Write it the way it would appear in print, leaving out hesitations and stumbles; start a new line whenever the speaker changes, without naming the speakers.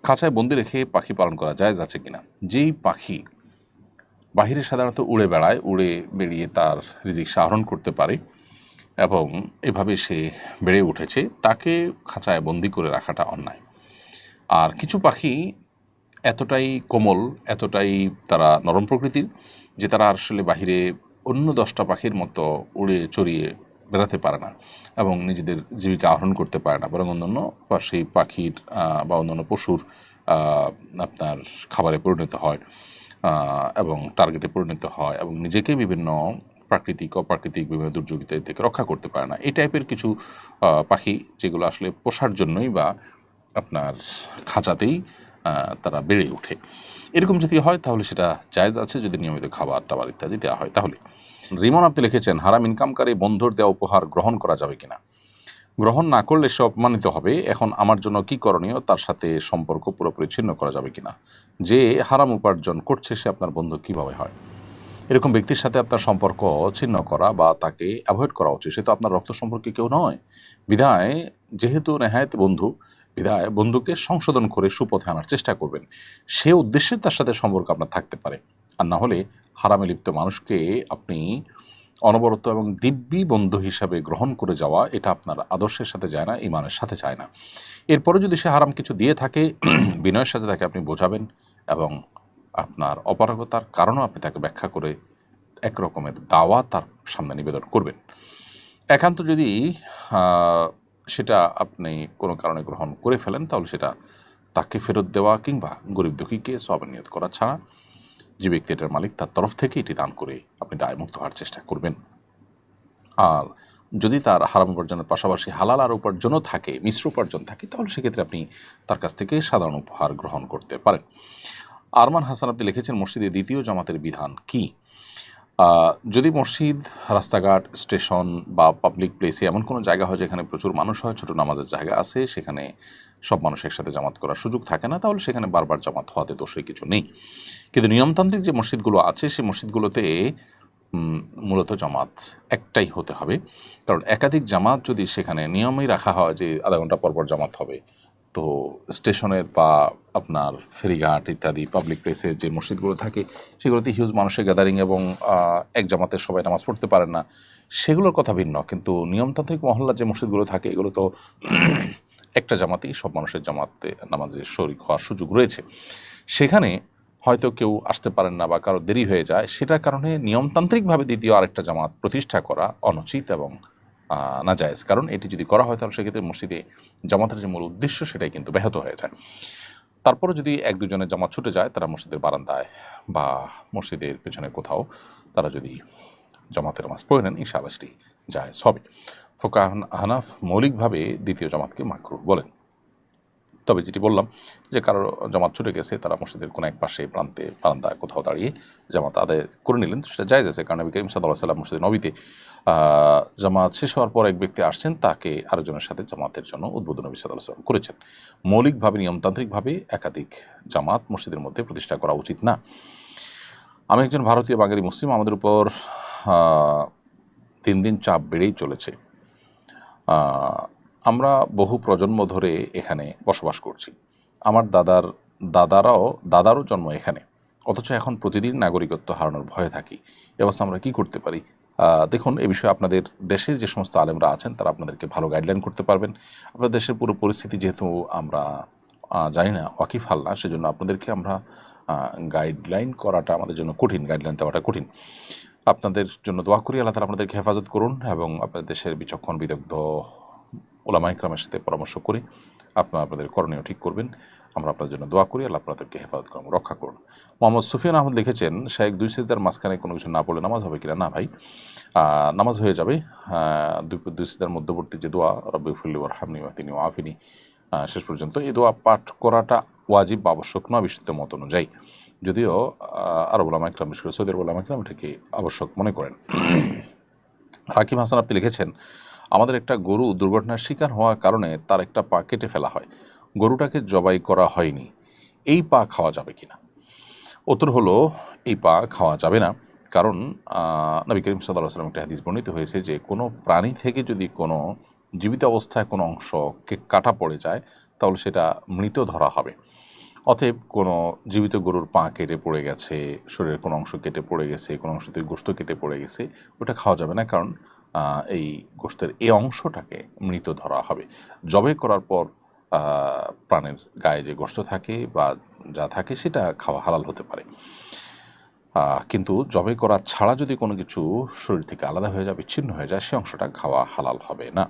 খাঁচায় বন্দি রেখে পাখি পালন করা জায়েজ আছে কিনা? যেই পাখি বাহিরে সাধারণত উড়ে বেড়ায়, উড়ে বেরিয়ে তার রিজিক আহরণ করতে পারে এবং এভাবে সে বেড়ে উঠেছে, তাকে খাঁচায় বন্দি করে রাখাটা অন্যায়। আর কিছু পাখি এতটাই কোমল, এতটাই তারা নরম প্রকৃতির যে তারা আসলে বাহিরে অন্য 10টা পাখির মতো উড়ে চড়িয়ে বেড়াতে পারে না এবং নিজেদের জীবিকা আহরণ করতে পারে না, বরং অন্যান্য বা সেই পাখির বা অন্যান্য পশুর আপনার খাবারে পরিণত হয় এবং টার্গেটে পরিণত হয় এবং নিজেকে বিভিন্ন প্রাকৃতিক অপ্রাকৃতিক বিভিন্ন দুর্যোগিতা থেকে রক্ষা করতে পারে না। এই টাইপের কিছু পাখি যেগুলো আসলে পোষার জন্যই বা আপনার খাঁচাতেই তারা বেড়ে ওঠে, এরকম যদি হয় তাহলে সেটা জায়েজ আছে যদি নিয়মিত খাবার টাবার ইত্যাদি দেওয়া হয় তাহলে। রিমন আপনি লিখেছেন, হারাম ইনকামকারী বন্ধুর দেওয়া উপহার গ্রহণ করা যাবে কিনা? গ্রহণ না করলে সে অপমানিত হবে। এখন আমার জন্য কি করণীয়? তার সাথে সম্পর্ক পুরোপুরি ছিন্ন করা যাবে কিনা? যে হারাম উপার্জন করছে সে আপনার বন্ধু কিভাবে হয়? এরকম ব্যক্তির সাথে আপনার সম্পর্ক ছিন্ন করা বা তাকে অ্যাভয়েড করা উচিত। সে তো আপনার রক্ত সম্পর্কে কেউ নয়। বিধায় যেহেতু নেহায়েত বন্ধু, বিধায় বন্ধুকে সংশোধন করে সুপথে আনার চেষ্টা করবেন। সে উদ্দেশ্যে তার সাথে সম্পর্ক আপনার থাকতে পারে। আর না হলে হারামে লিপ্ত মানুষকে আপনি অনবরত এবং দিব্যি বন্ধু হিসাবে গ্রহণ করে যাওয়া, এটা আপনার আদর্শের সাথে যায় না, ইমানের সাথে যায় না। এরপরে যদি সে হারাম কিছু দিয়ে থাকে, বিনয়ের সাথে তাকে আপনি বোঝাবেন এবং আপনার অপারগতার কারণও আপনি তাকে ব্যাখ্যা করে এক রকমের দাওয়া তার সামনে নিবেদন করবেন। একান্ত যদি সেটা আপনি কোনো কারণে গ্রহণ করে ফেলেন তাহলে সেটা তাকে ফেরত দেওয়া কিংবা গরিব দুঃখীকে সওয়াবের নিয়ত করা ছাড়া যে ব্যক্তি এটার মালিক তার তরফ থেকে এটি দান করে আপনি দায়মুক্ত হওয়ার চেষ্টা করবেন। আর যদি তার হারাম উপার্জনের পাশাপাশি হালাল আর উপার্জনও থাকে, মিশ্র উপার্জন থাকে, তাহলে সেক্ষেত্রে আপনি তার কাছ থেকে সাধারণ উপহার গ্রহণ করতে পারেন। আরমান হাসান আপনি লিখেছেন, মসজিদে দ্বিতীয় জামাতের বিধান কি? যদি মসজিদ, রাস্তাঘাট, স্টেশন বা পাবলিক প্লেসে এমন কোনো জায়গা হয় যেখানে প্রচুর মানুষ হয়, ছোটো নামাজের জায়গা আছে, সেখানে সব মানুষ একসাথে জামাত করার সুযোগ থাকে না, তাহলে সেখানে বারবার জামাত হওয়াতে দোষের কিছু নেই। কিন্তু নিয়মতান্ত্রিক যে মসজিদগুলো আছে সেই মসজিদগুলোতে মূলত জামাত একটাই হতে হবে। কারণ একাধিক জামাত যদি সেখানে নিয়মেই রাখা হয় যে আধা ঘন্টা পরপর জামাত হবে, তো স্টেশনের বা আপনার ফেরিঘাট ইত্যাদি পাবলিক প্লেসে যে মসজিদগুলো থাকে সেগুলোতে হিউজ মানুষের গ্যাদারিং এবং এক জামাতে সবাই নামাজ পড়তে পারেন না, সেগুলোর কথা ভিন্ন। কিন্তু নিয়মতান্ত্রিক মহল্লার যে মসজিদগুলো থাকে এগুলো তো একটা জামাতেই সব মানুষের জামাতে নামাজে শরিক হওয়ার সুযোগ রয়েছে। সেখানে হয়তো কেউ আসতে পারেন না বা কারো দেরি হয়ে যায়, সেটার কারণে নিয়মতান্ত্রিকভাবে দ্বিতীয় আরেকটা জামাত প্রতিষ্ঠা করা অনুচিত এবং নাজায়েজ। কারণ এটি যদি করা হয় তাহলে সেক্ষেত্রে মসজিদে জামাতের যে মূল উদ্দেশ্য সেটাই কিন্তু ব্যাহত হয়ে যায়। তারপরে যদি এক দুজনের জামাত ছুটে যায়, তারা মসজিদের বারান্দায় বা মসজিদের পেছনে কোথাও তারা যদি জামাতের নামাজ পড়ে নেন, ইনশাআল্লাহ সেটি জায়েজ হবে। ফোকা হানাফ মৌলিকভাবে দ্বিতীয় জামাতকে মাকরুহ বলেন। তবে যেটি বললাম যে কারো জামাত ছুটে গেছে, তারা মসজিদের কোনো এক পাশে প্রান্তে বারান্দায় কোথাও দাঁড়িয়ে জামাত আদায় করে নিলেন, তো সেটা জায়েজ আছে। কারণ নবী করিম সাল্লাল্লাহু আলাইহি ওয়াসাল্লাম মসজিদে নবীতে জামাত শেষ হওয়ার পর এক ব্যক্তি আসছেন, তাকে আরেকজনের সাথে জামাতের জন্য উদ্বোধন নবী সাল্লাল্লাহু আলাইহি ওয়াসাল্লাম করেছেন। মৌলিকভাবে নিয়মতান্ত্রিকভাবে একাধিক জামাত মসজিদের মধ্যে প্রতিষ্ঠা করা উচিত না। আমি একজন ভারতীয় বাঙালি মুসলিম, আমাদের উপর দিন দিন চাপ বেড়েই চলেছে। আমরা বহু প্রজন্ম ধরে এখানে বসবাস করছি। আমার দাদারও জন্ম এখানে, অথচ এখন প্রতিদিন নাগরিকত্ব হারানোর ভয়ে থাকি। এ অবস্থা আমরা কী করতে পারি? দেখুন, এ বিষয়ে আপনাদের দেশের যে সমস্ত আলেমরা আছেন তারা আপনাদেরকে ভালো গাইডলাইন করতে পারবেন। আপনাদের দেশের পুরো পরিস্থিতি যেহেতু আমরা জানি না, ওয়াকিফাল না, সেজন্য আপনাদেরকে আমরা গাইডলাইন করাটা আমাদের জন্য কঠিন, গাইডলাইন দেওয়াটা কঠিন। আপনাদের জন্য দোয়া করি, আল্লাহ তাআলা আপনাদেরকে হেফাজত করুন এবং আপনাদের দেশের বিচক্ষণ বিদগ্ধ ওলামা ইকরামের সাথে পরামর্শ করে আপনাদের করণীয় ঠিক করবেন। আমরা আপনাদের জন্য দোয়া করি, আল্লাহ আপনাদেরকে হেফাজত করুন, রক্ষা করুন। মোহাম্মদ সুফিয়ান আহমদ লিখেছেন, শায়েখ দুই সিজদার মাঝখানে কোনো কিছু না পড়লে নামাজ হবে কিনা? না ভাই, নামাজ হয়ে যাবে। দুই সিজদার মধ্যবর্তী যে দোয়া রব্বি ফিরলি ওয়ারহামনি ওয়াহদিনি ওয়াআফিনি শেষ পর্যন্ত, এই দোয়া পাঠ করাটা ওয়াজিব বা আবশ্যক নয় বিশুদ্ধ মত অনুযায়ী, যদিও আরব ওলামা ইকরাম, বিশেষ করে সৌদি আরব ওলামা ইকরাম এটাকে আবশ্যক মনে করেন। রাকিব হাসান আপনি লিখেছেন, আমাদের একটা গরু দুর্ঘটনার শিকার হওয়ার কারণে তার একটা পা কেটে ফেলা হয়, গরুটাকে জবাই করা হয়নি, এই পা খাওয়া যাবে কিনা? উত্তর হলো, এই পা খাওয়া যাবে না। কারণ নবী করিম সাল্লাল্লাহু আলাইহি ওয়াসাল্লাম একটা হাদিস বর্ণিত হয়েছে যে কোনো প্রাণী থেকে যদি কোনো জীবিত অবস্থায় কোনো অংশকে কাটা পড়ে যায় তাহলে সেটা মৃত ধরা হবে। অতএব কোনো জীবিত গরুর পা কেটে পড়ে গেছে, শরীরের কোনো অংশ কেটে পড়ে গেছে, কোনো অংশ থেকে গোশত কেটে পড়ে গেছে, ওটা খাওয়া যাবে না, কারণ এই গোশতের এই অংশটাকে মৃত ধরা হবে। জবাই করার পর প্রাণের গায়ে যে গোশত থাকে বা যা থাকে সেটা খাওয়া হালাল হতে পারে, কিন্তু জবাই করা ছাড়া যদি কোনো কিছু শরীর থেকে আলাদা হয়ে যায়, বিচ্ছিন্ন হয়ে যায়, সে অংশটা খাওয়া হালাল হবে না।